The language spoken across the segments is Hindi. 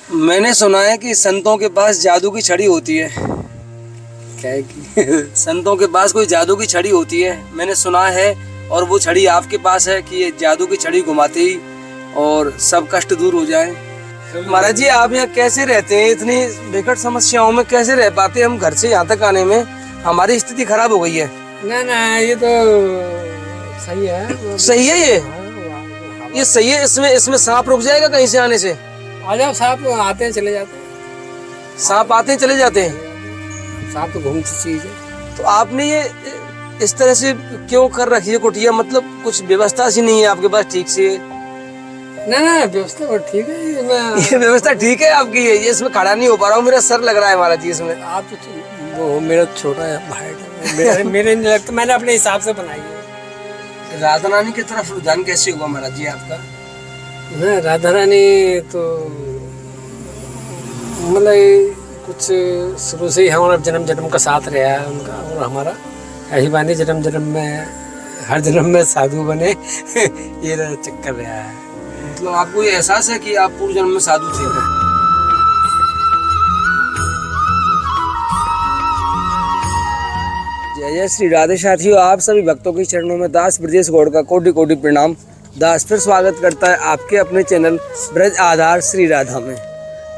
मैंने सुना है कि संतों के पास जादू की छड़ी होती है। क्या है कि संतों के पास कोई जादू की छड़ी होती है, मैंने सुना है। और वो छड़ी आपके पास है कि ये जादू की छड़ी घुमाते ही और सब कष्ट दूर हो जाए। महाराज जी, आप यहाँ कैसे रहते हैं? इतनी विकट समस्याओं में कैसे रह पाते हैं? हम घर से यहाँ तक आने में हमारी स्थिति खराब हो गई है। ना ये तो सही है। सही है ये सही है। इसमें सांप रुक जाएगा कहीं से आने से? आ जाओ, सांप आते हैं चले जाते हैं। सांप आते हैं चले जाते हैं? सांप तो घूमती चीज है। तो आपने ये इस तरह से क्यों कर रखी है कुटिया? मतलब कुछ व्यवस्था सी नहीं है आपके पास ठीक से? ना व्यवस्था बहुत ठीक है। ये व्यवस्था ठीक है आपकी? ये इसमें खड़ा नहीं हो पा रहा हूँ, मेरा सर लग रहा है महाराज जी इसमें। आप तो वो मेरा छोटा है भाई, मेरे नहीं लगता, मैंने अपने हिसाब से बनाई है। राधा रानी की तरफ रुझान कैसे हुआ महाराज जी आपका? ना राधा रानी तो मतलब कुछ शुरू से ही हमारा जन्म का साथ रहा है उनका और हमारा। ऐसी बानी जन्म में हर जन्म में साधु बने ये चक्कर रहा है। मतलब आपको ये एहसास है कि आप पूर्व जन्म में साधु थे? जय जय श्री राधे। साथियों, आप सभी भक्तों के चरणों में दास ब्रजेश गौड़ का कोटि कोटि प्रणाम। दास फिर स्वागत करता है आपके अपने चैनल ब्रज आधार श्री राधा में।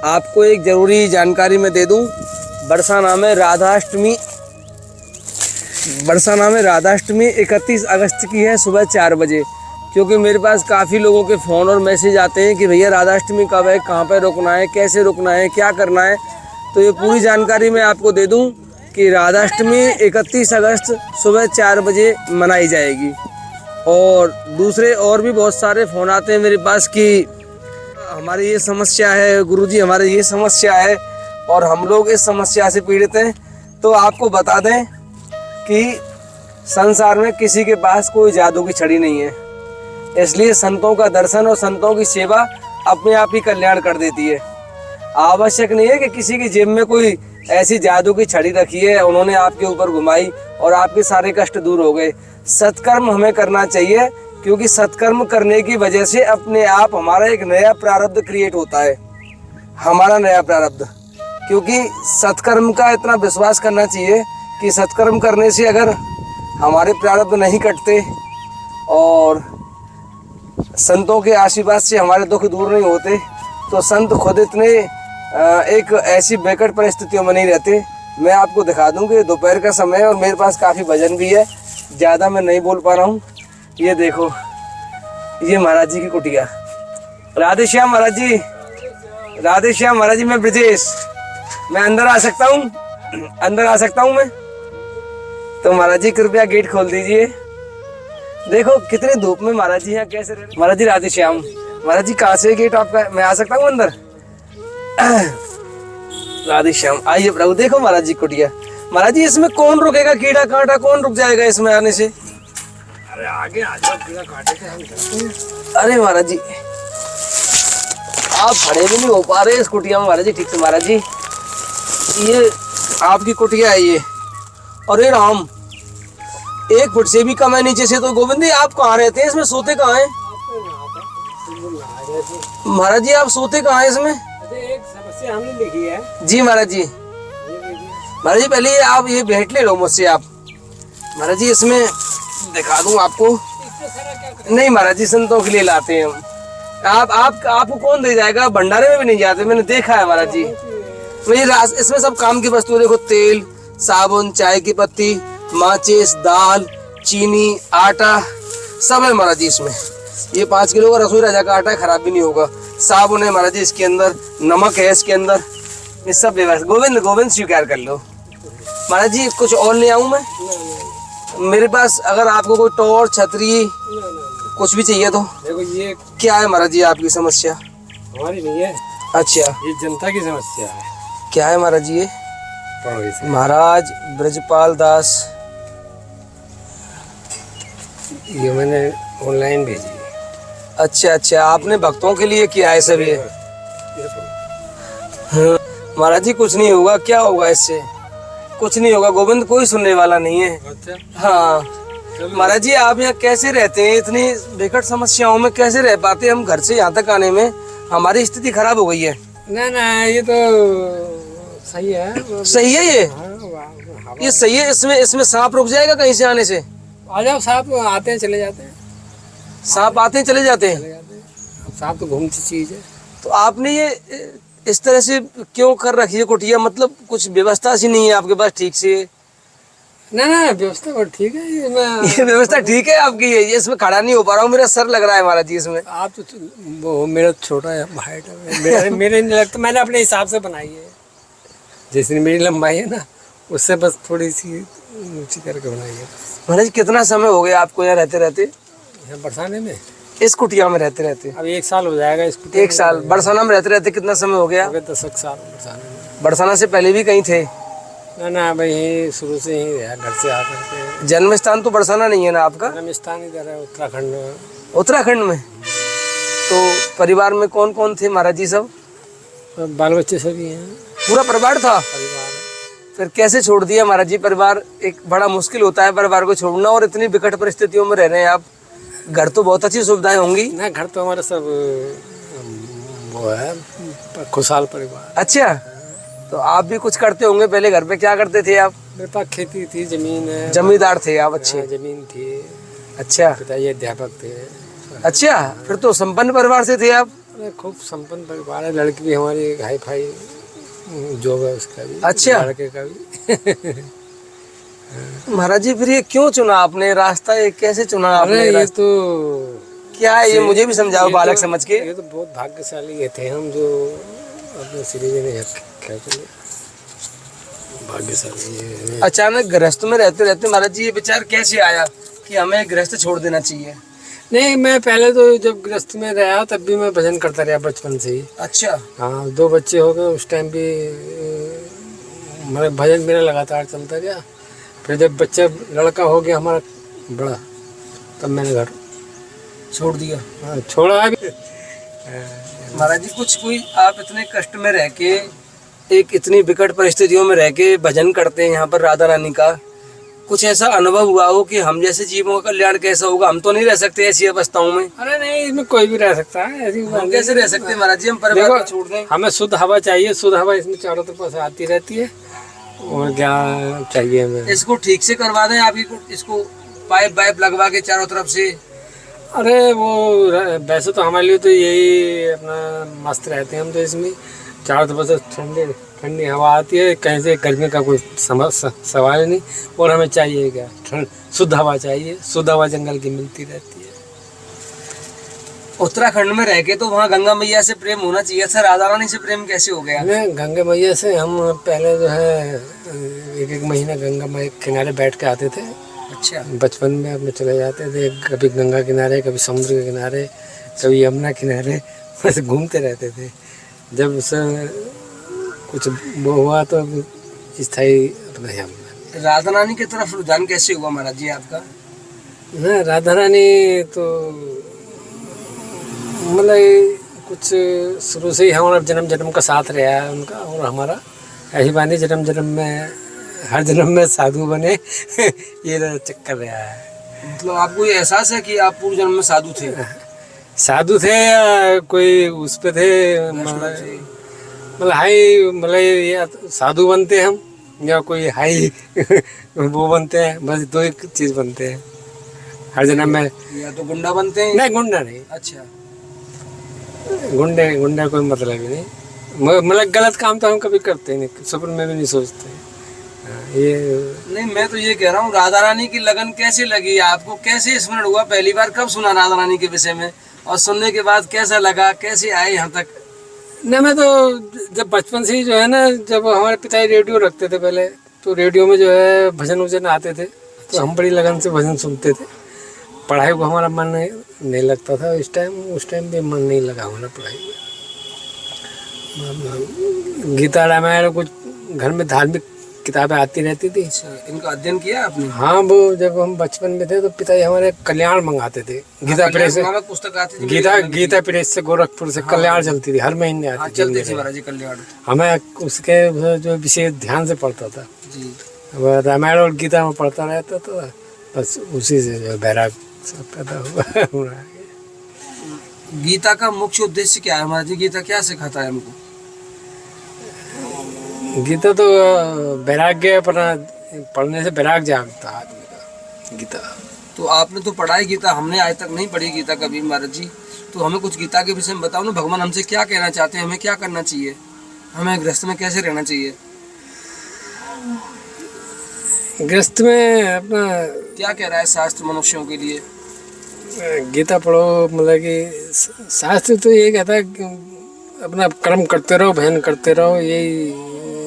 आपको एक जरूरी जानकारी मैं दे दूं, बरसाना में राधाष्टमी 31 अगस्त की है सुबह 4 बजे। क्योंकि मेरे पास काफ़ी लोगों के फ़ोन और मैसेज आते हैं कि भैया राधाष्टमी कब है, कहाँ पे रुकना है, कैसे रुकना है, क्या करना है। तो ये पूरी जानकारी मैं आपको दे दूं कि राधाष्टमी 31 अगस्त सुबह 4 बजे मनाई जाएगी। और दूसरे और भी बहुत सारे फ़ोन आते हैं मेरे पास कि हमारी ये समस्या है गुरुजी, हमारी ये समस्या है और हम लोग इस समस्या से पीड़ित हैं। तो आपको बता दें कि संसार में किसी के पास कोई जादू की छड़ी नहीं है। इसलिए संतों का दर्शन और संतों की सेवा अपने आप ही कल्याण कर देती है। आवश्यक नहीं है कि किसी की जेब में कोई ऐसी जादू की छड़ी रखी है, उन्होंने आपके ऊपर घुमाई और आपके सारे कष्ट दूर हो गए। सत्कर्म हमें करना चाहिए, क्योंकि सत्कर्म करने की वजह से अपने आप हमारा एक नया प्रारब्ध क्रिएट होता है, हमारा नया प्रारब्ध। क्योंकि सत्कर्म का इतना विश्वास करना चाहिए कि सत्कर्म करने से अगर हमारे प्रारब्ध नहीं कटते और संतों के आशीर्वाद से हमारे दुख दूर नहीं होते, तो संत खुद इतने एक ऐसी बेकट परिस्थितियों में नहीं रहते। मैं आपको दिखा दूं कि दोपहर का समय है और मेरे पास काफ़ी वजन भी है, ज़्यादा मैं नहीं बोल पा रहा हूँ। ये देखो, ये महाराज जी की कुटिया। राधे श्याम महाराज जी, राधे श्याम महाराज जी। मैं ब्रजेश, मैं अंदर आ सकता हूँ? अंदर आ सकता हूँ मैं? तो महाराज जी कृपया गेट खोल दीजिए। देखो कितनी धूप में महाराज जी यहाँ कैसे रह। महाराज जी राधे श्याम। महाराज जी कहाँ से गेट आपका? मैं आ सकता हूँ अंदर? राधे श्याम, आइए प्रभु। देखो महाराज जी कुटिया। महाराज जी इसमें कौन रुकेगा? कीड़ा कांटा कौन रुक जाएगा इसमें आने से? अरे आगे आ जाओ, कीड़ा काटे के हम करते हैं। अरे महाराज जी, आप खड़े भी नहीं हो पा रहे इस कुटिया में महाराज जी ठीक से। महाराज जी ये आपकी कुटिया है ये। अरे राम, 1 फुट से भी कम है नीचे से। तो गोविंद जी आप कहाँ रहते हैं? इसमें सोते कहाँ हैं? महाराज जी आप सोते कहाँ हैं इसमें? एक समस्या हमने लिखी है। जी महाराज जी। महाराज जी पहले आप ये भेंट ले लो मुझसे आप। महाराज जी इसमें दिखा दूं आपको। नहीं महाराज जी, संतों के लिए लाते हैं हम। आपको कौन दे जाएगा? भंडारे में भी नहीं जाते, मैंने देखा है महाराज जी। इसमें सब काम की वस्तु देखो, तेल, साबुन, चाय की पत्ती, माचिस, दाल, चीनी, आटा सब है महाराज जी इसमें। ये 5 किलो का रसोई राजा का आटा है, खराब भी नहीं होगा। साबुन है महाराज जी इसके अंदर, नमक है इसके अंदर, ये सब व्यवस्था। गोविंद स्वीकार कर लो। महाराज जी कुछ और ले आऊं मैं? मेरे पास अगर आपको कोई टॉर्च, छतरी कुछ भी चाहिए तो। देखो ये क्या है महाराज जी आपकी समस्या? हमारी नहीं है। अच्छा, ये जनता की समस्या है। क्या है महाराज जी ये? महाराज ब्रजपाल दास, ये मैंने ऑनलाइन भेजी। अच्छा, आपने भक्तों के लिए किया है सब ये? हाँ महाराज जी कुछ नहीं होगा। क्या होगा इससे? कुछ नहीं होगा गोविंद, कोई सुनने वाला नहीं है। अच्छा हाँ महाराज जी, आप यहाँ कैसे रहते हैं? इतनी विकट समस्याओं में कैसे रह पाते हैं? हम घर से यहाँ तक आने में हमारी स्थिति खराब हो गई है। ना ये तो सही है। सही है ये? हाँ, हवा ये सही है? इसमें सांप रुक जाएगा कहीं से आने से? आ जाओ, सांप आते हैं चले जाते हैं, सांप आते हैं चले जाते हैं? चले जाते हैं। अब सांप तो घूमती चीज है। तो आपने ये इस तरह से क्यों कर रखी है कुटिया? मतलब कुछ व्यवस्था सी नहीं है आपके पास ठीक से? ना व्यवस्था और ठीक है। ये मैं ये व्यवस्था ठीक है आपकी? ये इसमें खड़ा नहीं हो पा रहा हूँ, मेरा सर लग रहा है महाराज जी इसमें। आप तो वो मेरा छोटा है, हाइट है, मेरे नहीं लगता। मैंने अपने हिसाब से बनाई है, जैसे मेरी लंबाई है ना, उससे बस थोड़ी सी ऊंची करके बनाई है। महाराज कितना समय हो गया आपको यहाँ रहते रहते? यहाँ बरसाने में, इस कुटिया में रहते रहते? अब 1 साल हो जाएगा इस कुटिया 1 साल। बरसाना में रहते रहते कितना समय हो गया? हो गए 10 साल बरसाने में। बरसाना से पहले भी कहीं थे? ना भाई, यहीं शुरू से ही रहा, घर से आकर के। जन्म स्थान तो बरसाना नहीं है ना आपका? जन्म स्थान इधर है, उत्तराखंड में। उत्तराखंड में? तो परिवार में कौन कौन थे महाराज जी? सब बाल बच्चे सभी हैं, पूरा परिवार था? परिवार है। फिर कैसे छोड़ दिया महाराज जी परिवार? एक बड़ा मुश्किल होता है परिवार को छोड़ना, और इतनी विकट परिस्थितियों में रह रहे हैं आप। घर तो बहुत अच्छी सुविधाएं होंगी? ना, घर तो हमारा सब वो है, खुशहाल परिवार। अच्छा, तो आप भी कुछ करते होंगे पहले घर पे? क्या करते थे आप? मेरे पास खेती थी, जमीन है। जमींदार थे आप? अच्छे। हाँ, जमीन थी। अच्छा पिताजी अध्यापक थे। अच्छा, फिर तो संपन्न परिवार से थे आप। अरे खूब संपन्न परिवार है। लड़की भी हमारी हाई फाई जॉब है उसका भी। अच्छा। लड़के का भी। महाराज जी फिर ये क्यों चुना आपने रास्ता? ये कैसे चुना आपने अरे ये रास्ता? तो क्या है ये? मुझे भी समझाओ ये बालक तो- समझ के। ये तो बहुत भाग्यशाली ये थे हम, जो अपने श्री जी ने क्या चले, भाग्यशाली ये। अचानक गृहस्थ में रहते रहते महाराज जी ये विचार कैसे आया कि हमें गृहस्थ छोड़ देना चाहिए? नहीं, मैं पहले तो जब गृहस्थ में रहा तब भी मैं भजन करता रहा बचपन से ही। अच्छा। हाँ, 2 बच्चे हो गए उस टाइम भी मतलब भजन मेरा लगातार चलता गया। फिर जब बच्चा लड़का हो गया हमारा बड़ा, तब मैंने घर छोड़ दिया? हाँ, छोड़ा भी। महाराज जी कुछ कोई आप इतने कष्ट में रह के, एक इतनी विकट परिस्थितियों में रह के भजन करते हैं यहाँ पर राधा रानी का, कुछ ऐसा अनुभव हुआ हो कि हम जैसे जीवों का कल्याण कैसा होगा? हम तो नहीं रह सकते ऐसी अवस्थाओं में। अरे नहीं, इसमें कोई भी रह सकता है, ऐसी बात हम नहीं। कैसे रह सकते हैं महाराज जी? हम परिवार को छोड़ दें? हमें शुद्ध हवा चाहिए, शुद्ध हवा इसमें चारों तरफ से आती रहती है। और क्या चाहिए हमें? इसको ठीक से करवा दें आप, इसको पाइप वाइप लगवा के चारों तरफ से। अरे वो वैसे तो हमारे लिए तो यही अपना मस्त रहते हैं हम, तो इसमें चारों तरफ से ठंडी हवा आती है, कहीं से गर्मी का कोई सवाल नहीं। और हमें चाहिए क्या? शुद्ध हवा चाहिए, शुद्ध हवा जंगल की मिलती रहती है। उत्तराखंड में रह के तो वहाँ गंगा मैया से प्रेम होना चाहिए था, राधा रानी से प्रेम कैसे हो गया? हमें गंगा मैया से हम पहले जो है 1-1 महीना गंगा मैया के किनारे बैठ के आते थे। अच्छा। बचपन में अपने चले जाते थे, कभी गंगा किनारे, कभी समुद्र के किनारे, कभी यमुना किनारे, बस घूमते रहते थे। जब उसे कुछ वो हुआ तो स्थायी अपना यहाँ। राधा रानी की तरफ रुझान कैसे हुआ महाराज जी आपका? ना, राधा रानी तो मतलब कुछ शुरू से ही हमारा जन्म जन्म का साथ रहा है उनका और हमारा। ऐसी बात नहीं, जन्म जन्म में हर जन्म में साधु बने ये चक्कर रहा है। मतलब आपको ये एहसास है कि आप पूर्व जन्म में साधु थे? साधु थे या कोई उस पे थे, मतलब हाई, मतलब या साधु बनते हैं हम, या कोई हाई वो बनते हैं। बस 2 ही चीज़ बनते हैं हर जन्म में। या तो गुंडा बनते हैं? नहीं, गुंडा नहीं। अच्छा। गुंडा कोई मतलब ही नहीं। मतलब गलत काम तो हम कभी करते नहीं, सपने में भी नहीं सोचते। ये नहीं, मैं तो ये कह रहा हूँ राधा रानी की लगन कैसे लगी आपको? कैसे स्मरण हुआ? पहली बार कब सुना राधा रानी के विषय में, और सुनने के बाद कैसा लगा? कैसे आए यहाँ तक? नहीं, मैं तो जब बचपन से ही जो है ना, जब हमारे पिताजी रेडियो रखते थे पहले, तो रेडियो में जो है भजन वजन आते थे, तो हम बड़ी लगन से भजन सुनते थे। पढ़ाई को हमारा मन नहीं लगता था उस टाइम भी मन नहीं लगा हमारा पढ़ाई में। गीता रामायण कुछ घर में धार्मिक किताबें आती रहती थी। इनका अध्ययन किया आपने? हाँ, वो जब हम बचपन में थे तो पिताजी हमारे कल्याण मंगाते थे, गीता प्रेस से। पुस्तक आती थी गीता प्रेस से गोरखपुर से कल्याण चलती थी, हर महीने आती थी। चलती थी महाराज जी कल्याण। हमें उसके जो विशेष ध्यान से पढ़ता था जी। रामायण और गीता में पढ़ता रहता था, बस उसी से जो बैराग सब पैदा हुआ। गीता का मुख्य उद्देश्य क्या है महाराज जी? गीता क्या सिखाता है हमको? गीता तो वैराग्य अपना पढ़ने से वैराग्य जागता है आदमी का। गीता तो आपने तो पढ़ा है गीता, हमने आज तक नहीं पढ़ी गीता कभी महाराज जी। तो हमें कुछ गीता के विषय में बताओ ना, भगवान हमसे क्या कहना चाहते हैं, हमें क्या करना चाहिए, हमें गृहस्थ में कैसे रहना चाहिए, गृहस्थ में अपना क्या कह रहा है शास्त्र मनुष्यों के लिए। गीता पढ़ो, मतलब कि शास्त्र तो ये कहता है कि अपना कर्म करते रहो, भजन करते रहो। यही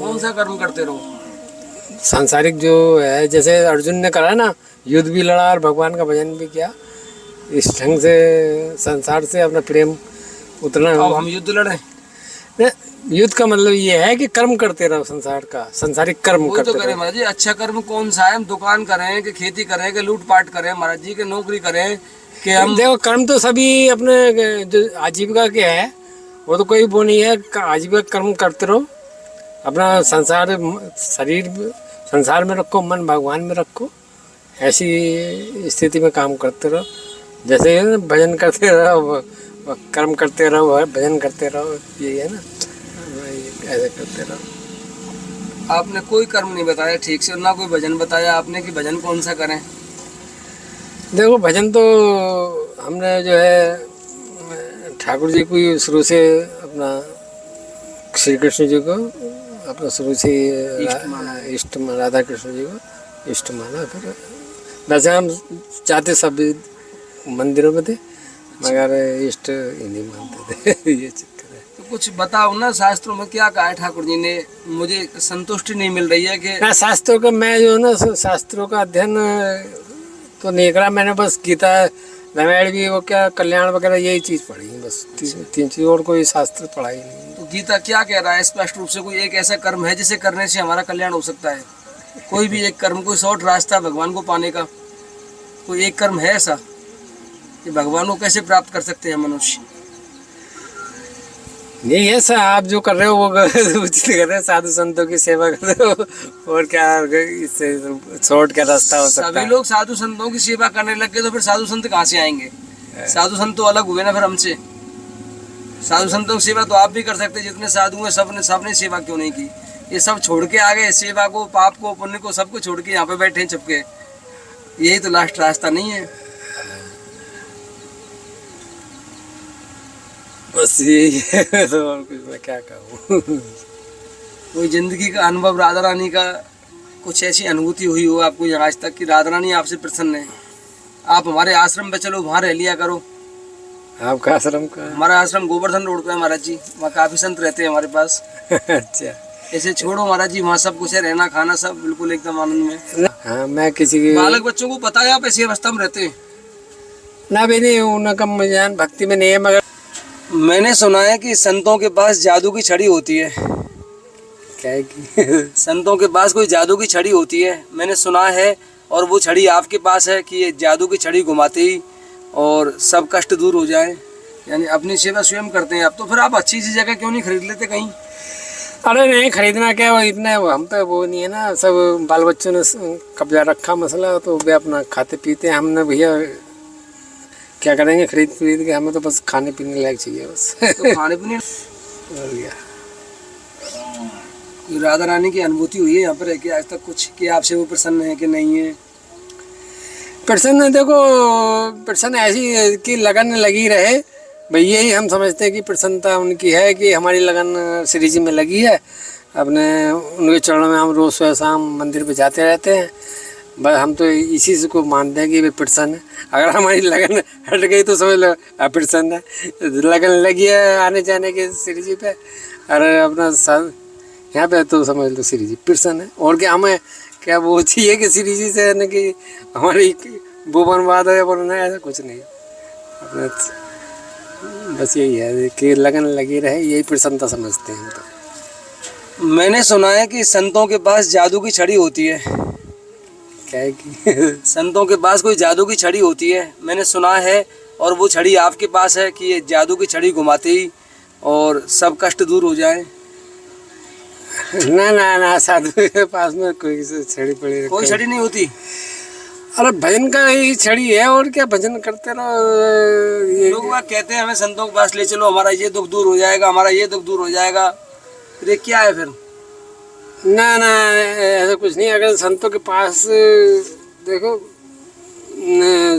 कौन सा कर्म करते रहो? सांसारिक जो है, जैसे अर्जुन ने करा ना, युद्ध भी लड़ा और भगवान का भजन भी किया। इस ढंग से संसार से अपना प्रेम उतना। अब हम युद्ध लड़े? युद्ध का मतलब ये है कि कर्म करते रहो, संसार का संसारिक कर्म वो करते तो करें महाराज जी। अच्छा कर्म कौन सा है? हम दुकान करें कि खेती करें कि लूट पाट करें महाराज जी, कि नौकरी करें कि हम? देखो, कर्म तो सभी अपने जो आजीविका के है, वो तो कोई वो नहीं है। आजीविका कर्म करते रहो, अपना संसार शरीर संसार में रखो, मन भगवान में रखो। ऐसी स्थिति में काम करते रहो। जैसे भजन करते रहो, कर्म करते रहो, भजन करते रहो, यही है ना, ऐसे करते रहो। आपने कोई कर्म नहीं बताया ठीक से, ना कोई भजन बताया आपने कि भजन कौन सा करें। देखो, भजन तो हमने जो है ठाकुर जी को ही शुरू से अपना, श्री कृष्ण जी को अपना शुरू से इष्ट माना, राधा कृष्ण जी को इष्ट माना। फिर वैसे हम जाते सब मंदिरों में थे, मगर इष्ट ही नहीं मानते थे। ये चक्कर है। तो कुछ बताओ ना, शास्त्रों में क्या कहा है ठाकुर जी ने? मुझे संतुष्टि नहीं मिल रही है कि ना शास्त्रों का, मैं जो ना शास्त्रों का अध्ययन तो नहीं करा मैंने। बस गीता, रामायण भी, वो क्या कल्याण वगैरह, यही चीज़ पढ़ी है बस। तीन चीज़, और कोई शास्त्र पढ़ा ही नहीं। तो गीता क्या कह रहा है स्पष्ट रूप से? कोई एक ऐसा कर्म है जिसे करने से हमारा कल्याण हो सकता है? कोई भी एक कर्म, कोई शॉर्ट रास्ता भगवान को पाने का कोई एक कर्म है ऐसा कि भगवान को कैसे प्राप्त कर सकते हैं मनुष्य? नहीं, ऐसा आप जो कर रहे हो वो उचित कर रहे हो। साधु संतों की सेवा कर रहे हो, और क्या इससे शॉर्ट का रास्ता हो सकता है? सभी लोग साधु संतों की सेवा करने लग गए तो फिर साधु संत कहाँ से आएंगे? साधु संत तो अलग हुए ना फिर हमसे। साधु संतों की सेवा तो आप भी कर सकते, जितने साधु हैं सबने सेवा क्यों नहीं की? ये सब छोड़ के आ गए, सेवा को, पाप को, पुण्य को, सबको छोड़ के यहाँ पे बैठे हैं चुपके। यही तो लास्ट रास्ता नहीं है? बस यही है, तो और कुछ मैं क्या कहूँ। कोई जिंदगी का अनुभव राधा रानी का, कुछ ऐसी अनुभूति हुई हो आपको यहाँ आज तक कि राधा रानी आपसे प्रसन्न है? आप हमारे आश्रम पे चलो, वहाँ रह लिया करो। आपका आश्रम का? हमारा आश्रम गोवर्धन रोड पे है महाराज जी, वहाँ काफी संत रहते हैं हमारे पास। अच्छा, ऐसे छोड़ो महाराज जी, वहाँ सब कुछ है, रहना खाना सब बिल्कुल एकदम आनंद में। हाँ, मैं किसी की बालक बच्चों को पता है आप ऐसी अवस्था में रहते हैं? ना भी नहीं, उनका ज्ञान भक्ति में नहीं है। मगर मैंने सुना है कि संतों के पास जादू की छड़ी होती है। क्या है कि संतों के पास कोई जादू की छड़ी होती है, मैंने सुना है। और वो छड़ी आपके पास है कि ये जादू की छड़ी घुमाते ही और सब कष्ट दूर हो जाए, यानी अपनी सेवा स्वयं करते हैं आप। तो फिर आप अच्छी सी जगह क्यों नहीं खरीद लेते कहीं? अरे नहीं, खरीदना क्या, वो इतना हम पे वो नहीं है ना। सब बाल बच्चों ने कब्जा रखा मसला, तो वे अपना खाते पीते हैं। हमने भैया क्या करेंगे खरीद के? हमें तो बस खाने पीने लायक चाहिए बस। तो खाने पीने और क्या। कोई राधा रानी की अनुभूति हुई है यहाँ पर है कि आज तक कुछ, कि आपसे वो प्रसन्न है कि नहीं है? प्रसन्न, देखो प्रसन्न ऐसी कि लगन लगी रहे भाई, यही हम समझते हैं कि प्रसन्नता उनकी है कि हमारी लगन श्री जी में लगी है। अपने उनके चरणों में हम रोज़ सुबह शाम मंदिर पे जाते रहते हैं। बस हम तो इसी से को मानते हैं कि वे प्रसन्न है। अगर हमारी लगन हट गई तो समझ लो अप्रसन्न है। लगन लगी है आने जाने के श्री जी पे, अरे अपना यहाँ पे, तो समझ लो श्री जी प्रसन्न है। और क्या हमें क्या वो चाहिए कि श्री जी से न कि हमारी वो बर्बाद है, वरना ऐसा कुछ नहीं। अपने बस यही है कि लगन लगी रहे, यही प्रसन्नता समझते हैं हम तो। मैंने सुना है कि संतों के पास जादू की छड़ी होती है। क्या है कि संतों के पास कोई जादू की छड़ी होती है, मैंने सुना है। और वो छड़ी आपके पास है कि ये जादू की छड़ी घुमाते ही और सब कष्ट दूर हो जाए? ना ना ना, साधु के पास में कोई छड़ी पड़ी, कोई छड़ी नहीं होती? अरे भजन का ही छड़ी है, और क्या भजन करते रहो। ये लोग बात कहते हैं हमें संतों के पास ले चलो, हमारा ये दुख दूर हो जाएगा, हमारा ये दुख दूर हो जाएगा। फिर ये क्या है फिर? ना ना, ऐसा कुछ नहीं। अगर संतों के पास देखो,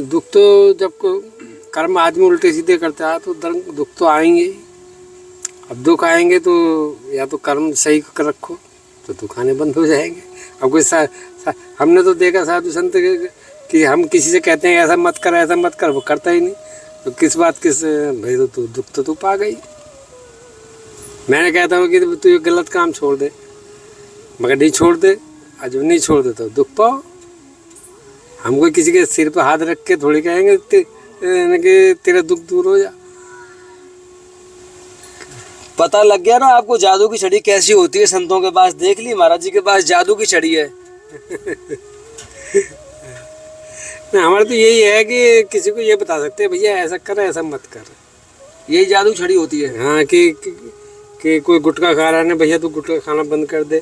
दुख तो जब कर्म आदमी उल्टे सीधे करता है तो दुख तो आएंगे ही। अब दुख आएंगे तो या तो कर्म सही कर रखो तो दुख आने बंद हो जाएंगे। अब कोई हमने तो देखा साधु संत कि हम किसी से कहते हैं ऐसा मत कर, वो करता ही नहीं। तो किस बात किस भाई, तो दुख तो तू पा गई। मैंने कहता हूँ कि तू ये गलत काम छोड़ दे, मगर नहीं छोड़ दे। और जब नहीं छोड़ दे तो दुख पाओ। हम कोई किसी के सिर पर हाथ रख के थोड़ी कहेंगे कि तेरा दुख दूर हो जा। पता लग गया ना आपको जादू की छड़ी कैसी होती है। संतों के पास देख ली, महाराज जी के पास जादू की छड़ी है। हमारा तो यही है कि किसी को ये बता सकते हैं भैया ऐसा कर, ऐसा मत कर। यही जादू छड़ी होती है। हाँ, कि कोई गुटखा खा रहा है ना, भैया तू गुटखा खाना बंद कर दे।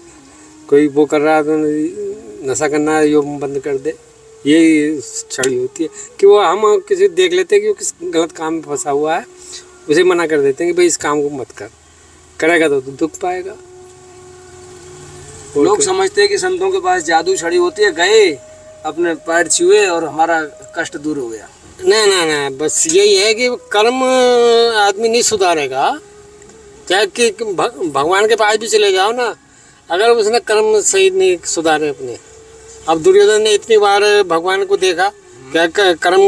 कोई वो कर रहा है तो नशा करना यो बंद कर दे। यही छड़ी होती है कि वो हम किसी देख लेते हैं कि वो किस गलत काम में फंसा हुआ है, उसे मना कर देते हैं कि भाई इस काम को मत कर। करेगा तो दुख पाएगा। लोग समझते हैं कि संतों के पास जादू छड़ी होती है, गए अपने पैर छुए और हमारा कष्ट दूर हो गया। ना ना ना, बस यही है कि कर्म आदमी नहीं सुधारेगा। चाहे कि भगवान के पास भी चले जाओ ना, अगर उसने कर्म सही नहीं सुधारे अपने। अब दुर्योधन ने इतनी बार भगवान को देखा, क्या कर्म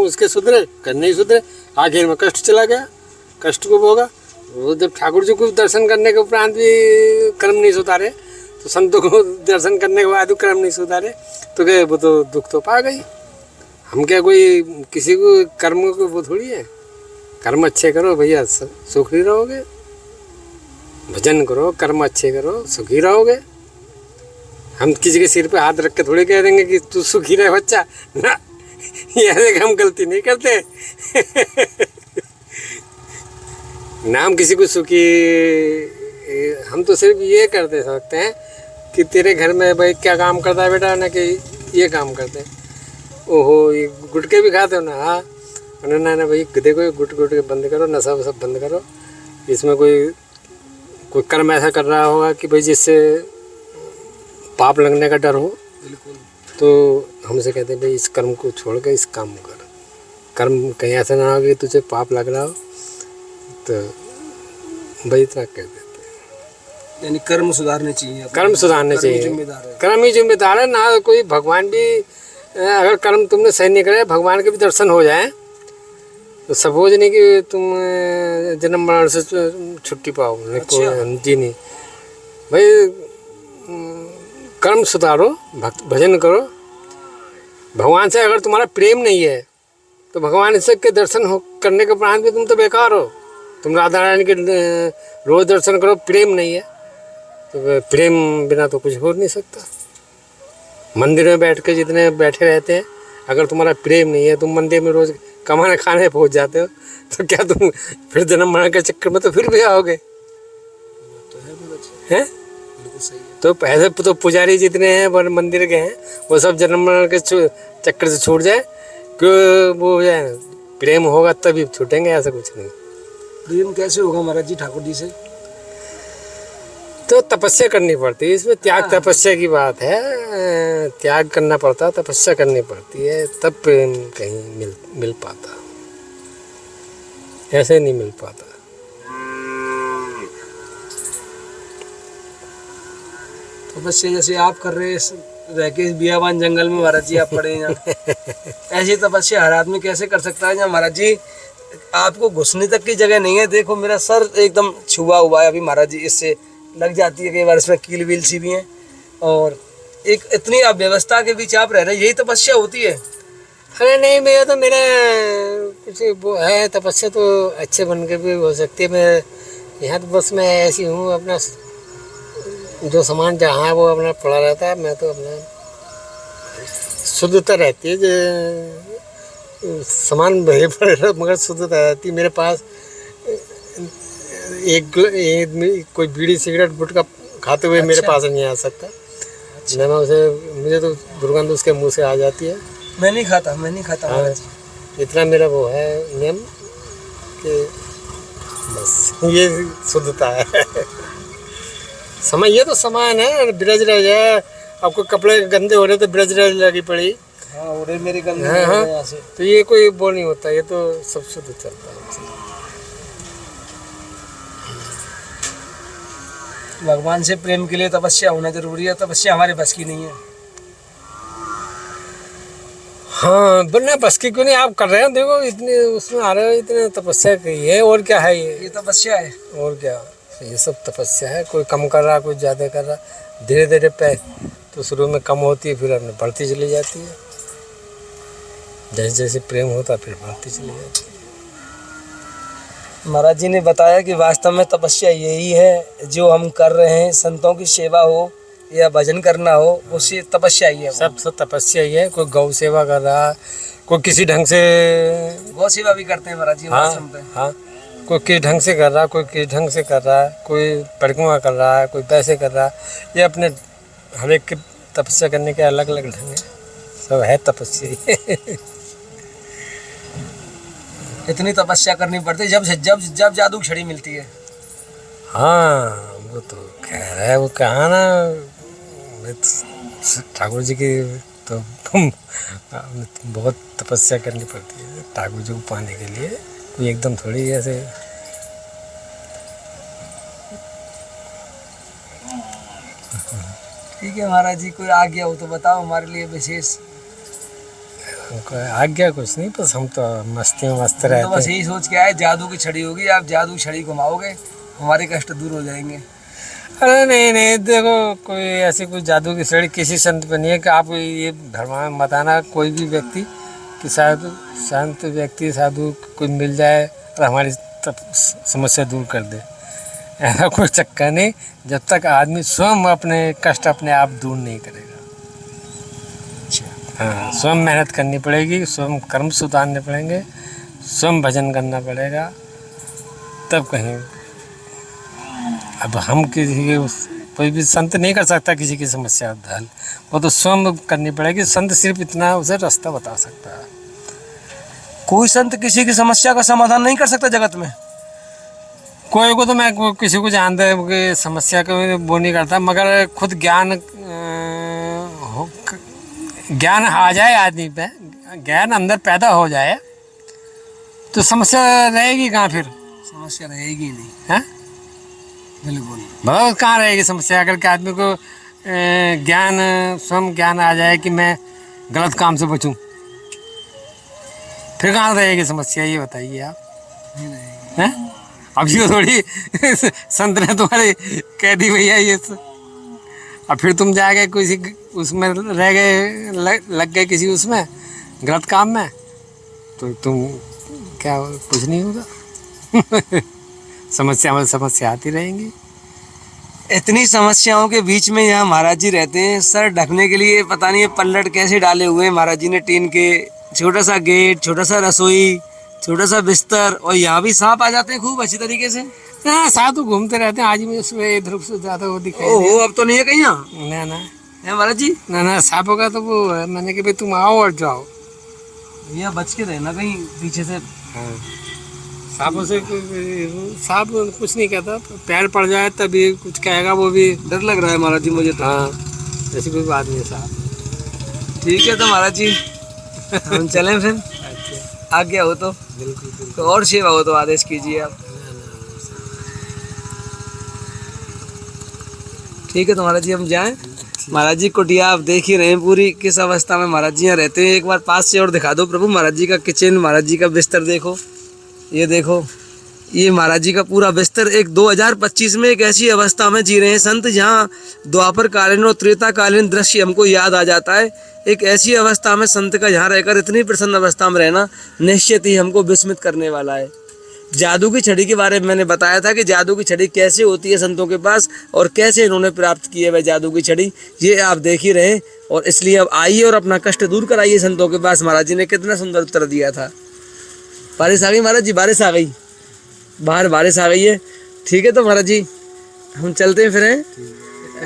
उसके सुधरे? कर नहीं सुधरे, आखिर में कष्ट चला गया, कष्ट को भोगा। वो जब ठाकुर जी को दर्शन करने के उपरांत भी कर्म नहीं सुधारे, तो संतों को दर्शन करने के बाद भी कर्म नहीं सुधारे, तो क्या वो तो दुख तो पा गई। हम क्या कोई किसी को कर्म को वो थोड़ी है। कर्म अच्छे करो भैया, सुखी रहोगे। भजन करो, कर्म अच्छे करो, सुखी रहोगे। हम किसी के सिर पे हाथ रख के थोड़ी कह देंगे कि तू सुखी रहे बच्चा ना। ये ऐसे हम गलती नहीं करते। नाम किसी को सुखी, हम तो सिर्फ ये कर दे सकते हैं कि तेरे घर में भाई क्या काम करता है बेटा, ना कि ये काम करते हैं। ओहो, ये गुटके भी खाते हो ना? हाँ। ना ना भाई देखो, गुटके बंद करो, नशा सब बंद करो। इसमें कोई कर्म ऐसा कर रहा होगा कि भाई जिससे पाप लगने का डर हो। बिल्कुल। तो हमसे कहते हैं भाई इस कर्म को छोड़ के इस काम कर। कर्म कहीं ऐसा ना हो कि तुझे पाप लग रहा हो, तो भाई इतना कह देते हैं। यानी कर्म सुधारने चाहिए। कर्म सुधारने चाहिए। कर्म ही जिम्मेदार है ना। कोई भगवान भी अगर कर्म तुमने सही नहीं करे, भगवान के भी दर्शन हो जाए तो सपोज नहीं कि तुम जन्म मरण से छुट्टी पाओ। अच्छा। जी नहीं भाई, कर्म सुधारो, भजन करो। भगवान से अगर तुम्हारा प्रेम नहीं है तो भगवान से के दर्शन करने के उपरांत भी तुम तो बेकार हो। तुम राधा रानी के रोज दर्शन करो, प्रेम नहीं है तो प्रेम बिना तो कुछ हो नहीं सकता। मंदिर में बैठ के जितने बैठे रहते हैं, अगर तुम्हारा प्रेम नहीं है, तुम मंदिर में रोज कमाने खाने पहुंच जाते हो, तो क्या तुम फिर जन्म मरण के चक्कर में तो फिर भी आओगे? हैं? तो ऐसे तो पुजारी जितने हैं मंदिर के हैं, वो सब जन्म मरण के चक्कर से छूट जाए, क्यों वो हो जाए। प्रेम होगा तभी छूटेंगे, ऐसा कुछ नहीं। प्रेम कैसे होगा महाराज जी ठाकुर जी से? तो तपस्या करनी पड़ती है। इसमें त्याग तपस्या की बात है। त्याग करना पड़ता है, तपस्या करनी पड़ती है, तब प्रेम कहीं मिल पाता। ऐसे नहीं मिल पाता। तपस्या जैसे आप कर रहे रह के बियाबान जंगल में महाराज जी आप पड़े हैं, ऐसी तपस्या हर आदमी कैसे कर सकता है? महाराज जी आपको घुसने तक की जगह नहीं है। देखो मेरा सर एकदम छुआ हुआ है अभी महाराज जी, इससे लग जाती है कई बार, इसमें कील वील सी भी हैं। और एक इतनी अव्यवस्था के बीच आप रह रहे हैं, यही तपस्या होती है? अरे नहीं, मेरा तो मेरा कुछ वो है तपस्या तो अच्छे बन के भी हो सकती है। मैं यहाँ तो बस मैं ऐसी हूँ, अपना जो सामान जहाँ है वो अपना पड़ा रहता है। मैं तो अपना शुद्धता रहती है, जो सामान भरे पड़े मगर शुद्धता रहती है मेरे पास। एक कोई बीड़ी सिगरेट गुटखा खाते हुए मेरे पास नहीं आ सकता। मैं उसे, मुझे तो दुर्गंध उसके मुंह से आ जाती है। मैं नहीं खाता हाँ, इतना मेरा वो है नियम कि बस ये शुद्धता है। समय ये तो समान है, ब्रज रह जाए, आपको कपड़े गंदे हो रहे तो ब्रज रह लगी पड़ी। हाँ उड़े मेरे गंदे हाँ, हाँ। यहाँ से। तो ये कोई वो नहीं होता, ये तो सब शुद्ध चलता है। भगवान से प्रेम के लिए तपस्या होना जरूरी है, तपस्या हमारे बस की नहीं है। हाँ वरना बस की क्यों नहीं, आप कर रहे हो, देखो इतने उसमें आ रहे हो, इतने तपस्या की है, और क्या है ये तपस्या है। और क्या, ये सब तपस्या है। कोई कम कर रहा, कोई ज़्यादा कर रहा, धीरे धीरे पे तो शुरू में कम होती है, फिर अपने बढ़ती चली जाती है। जैसे जैसे प्रेम होता फिर बढ़ती चली जाती है। महाराज जी ने बताया कि वास्तव में तपस्या यही है जो हम कर रहे हैं, संतों की सेवा हो या भजन करना हो, उससे तपस्या ही है। सब तपस्या ही है। कोई गौ सेवा कर रहा, कोई किसी ढंग से गौ सेवा भी करते हैं महाराज जी। हाँ हाँ, कोई किस ढंग से कर रहा, कोई किस ढंग से कर रहा है, कोई परिक्रमा कर रहा है, कोई पैसे कर रहा है। ये अपने हर एक के तपस्या करने के अलग अलग ढंग है, सब है तपस्या। इतनी तपस्या करनी पड़ती है जब जब जब जादू की छड़ी मिलती है। हाँ वो तो कह रहा है, वो कहा ना ठाकुर जी की तो बहुत तपस्या करनी पड़ती है ठाकुर जी को पाने के लिए, कोई एकदम थोड़ी ऐसे। ठीक है महाराज जी, कोई आज्ञा हो तो बताओ हमारे लिए विशेष। आज्ञा कुछ नहीं, बस हम तो मस्ती में मस्त रहते हैं। तो बस यही सोच के आए जादू की छड़ी होगी, आप जादू की छड़ी घुमाओगे हमारे कष्ट दूर हो जाएंगे। अरे नहीं नहीं, देखो कोई ऐसी कोई जादू की छड़ी किसी संत पे नहीं है कि आप ये भरमा में मत आना कोई भी व्यक्ति कि साधु संत व्यक्ति साधु कोई मिल जाए और हमारी समस्या दूर कर दे, ऐसा कोई चक्कर नहीं, जब तक आदमी स्वयं अपने कष्ट अपने आप दूर नहीं करेगा। हाँ, स्वयं मेहनत करनी पड़ेगी, स्वयं कर्म सुधारने पड़ेंगे, स्वयं भजन करना पड़ेगा, तब कहीं। अब हम किसी कोई भी संत नहीं कर सकता किसी की समस्या हल, वो तो स्वयं करनी पड़ेगी। संत सिर्फ इतना उसे रास्ता बता सकता है। कोई संत किसी की समस्या का समाधान नहीं कर सकता जगत में। कोई को तो मैं किसी को जानता है कि समस्या का वो नहीं करता, मगर खुद ज्ञान आ जाए आदमी पे, ज्ञान अंदर पैदा हो जाए तो समस्या रहेगी कहाँ, फिर समस्या रहेगी नहीं है। बिल्कुल बहुत कहाँ रहेगी समस्या, अगर के आदमी को ज्ञान स्वयं ज्ञान आ जाए कि मैं गलत काम से बचूं, फिर कहाँ रहेगी समस्या, ये बताइए आप। हैं अब ये थोड़ी संत ने तुम्हारे कह दी भैया ये अब फिर तुम जाके किसी उसमें रह गए, लग गए किसी उसमें गलत काम में, तो तुम क्या कुछ नहीं होगा। समस्या आती रहेंगी। इतनी समस्याओं के बीच में यहाँ महाराज जी रहते हैं, सर ढकने के लिए पता नहीं पल्लट कैसे डाले हुए हैं महाराज जी ने, टीन के, छोटा सा गेट, छोटा सा रसोई, छोटा सा बिस्तर, और यहाँ भी सांप आ जाते हैं खूब अच्छी तरीके से। हाँ साधु घूमते रहते हैं, आज भी उसमें इधर से ज़्यादा वो दिखाई। ओहो, अब तो नहीं है कहीं यहाँ। ना ना है महाराज जी, ना सांपों का तो वो है, मैंने कि भाई तुम आओ और जाओ, भैया बच के रहना कहीं पीछे से। हाँ सांपों से सांप कुछ नहीं कहता, पैर पड़ जाए तभी कुछ कहेगा, वो भी डर लग रहा है महाराज जी मुझे तो। हाँ ऐसी कोई बात नहीं साहब। ठीक है तो महाराज जी हम चलें फिर, अच्छा आज्ञा हो तो। बिल्कुल बिल्कुल। तो और सेवा हो तो आदेश कीजिए आप। ठीक है तो महाराज जी हम जाएं। महाराज जी कुटिया आप देख ही रहे हैं पूरी किस अवस्था में महाराज जी यहाँ रहते हैं। एक बार पास से और दिखा दो प्रभु, महाराज जी का किचन, महाराज जी का बिस्तर देखो, ये देखो, ये महाराज जी का पूरा बिस्तर। एक 2025 में एक ऐसी अवस्था में जी रहे हैं संत जहाँ द्वापर कालीन और त्रेता कालीन दृश्य हमको याद आ जाता है। एक ऐसी अवस्था में संत का यहाँ रहकर इतनी प्रसन्न अवस्था में रहना निश्चित ही हमको विस्मित करने वाला है। जादू की छड़ी के बारे में मैंने बताया था कि जादू की छड़ी कैसे होती है संतों के पास और कैसे इन्होंने प्राप्त की है वह जादू की छड़ी, ये आप देख ही रहे। और इसलिए अब आइए और अपना कष्ट दूर कराइए संतों के पास। महाराज जी ने कितना सुंदर उत्तर दिया था। बारिश आ गई महाराज जी, बारिश आ गई, बाहर बारिश आ गई है। ठीक है तो महाराज जी हम चलते हैं फिर हैं,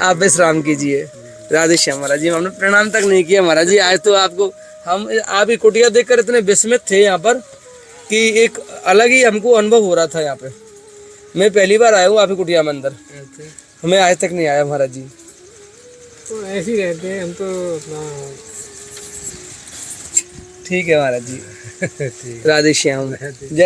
आप विश्राम कीजिए। राधे श्याम। महाराज जी हमने प्रणाम तक नहीं किया महाराज जी, आज तो आपको हम आप ही कुटिया देखकर इतने विस्मित थे यहाँ पर कि एक अलग ही हमको अनुभव हो रहा था यहाँ पे। मैं पहली बार आया हूँ आप ही कुटिया में अंदर। हमें आज तक नहीं आया महाराज जी। तो ऐसे ही रहते हैं हम तो अपना। ठीक है महाराज जी, ठीक राधे श्याम। है। जय